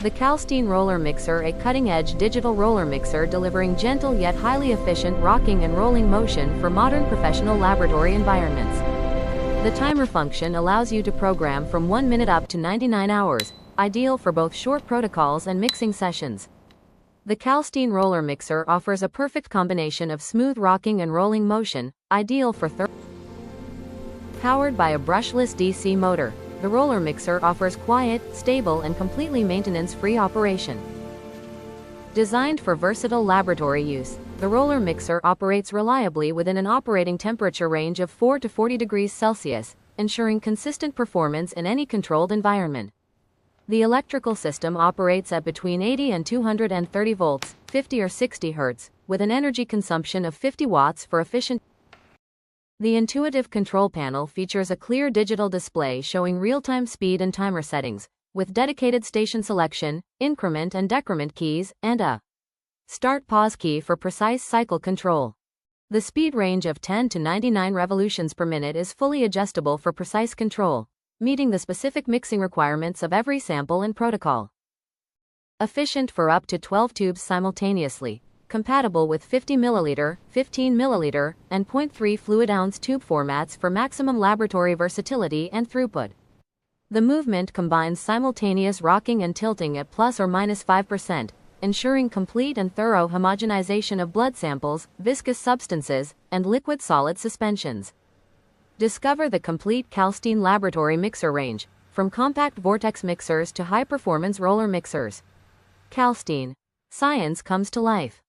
The Kalstein Roller Mixer, a cutting-edge digital roller mixer delivering gentle yet highly efficient rocking and rolling motion for modern professional laboratory environments. The timer function allows you to program from 1 minute up to 99 hours, ideal for both short protocols and mixing sessions. The Kalstein Roller Mixer offers a perfect combination of smooth rocking and rolling motion, ideal for Powered by a brushless DC motor, the roller mixer offers quiet, stable and completely maintenance-free operation. Designed for versatile laboratory use, the roller mixer operates reliably within an operating temperature range of 4 to 40 degrees Celsius, ensuring consistent performance in any controlled environment. The electrical system operates at between 80 and 230 volts, 50 or 60 Hz, with an energy consumption of 50 watts for efficient. The intuitive control panel features a clear digital display showing real-time speed and timer settings, with dedicated station selection, increment and decrement keys, and a start-pause key for precise cycle control. The speed range of 10 to 99 revolutions per minute is fully adjustable for precise control, meeting the specific mixing requirements of every sample and protocol. Efficient for up to 12 tubes simultaneously. Compatible with 50 ml, 15 ml, and 0.3 fluid ounce tube formats for maximum laboratory versatility and throughput. The movement combines simultaneous rocking and tilting at plus or minus 5%, ensuring complete and thorough homogenization of blood samples, viscous substances, and liquid-solid suspensions. Discover the complete Kalstein laboratory mixer range, from compact vortex mixers to high-performance roller mixers. Kalstein. Science comes to life.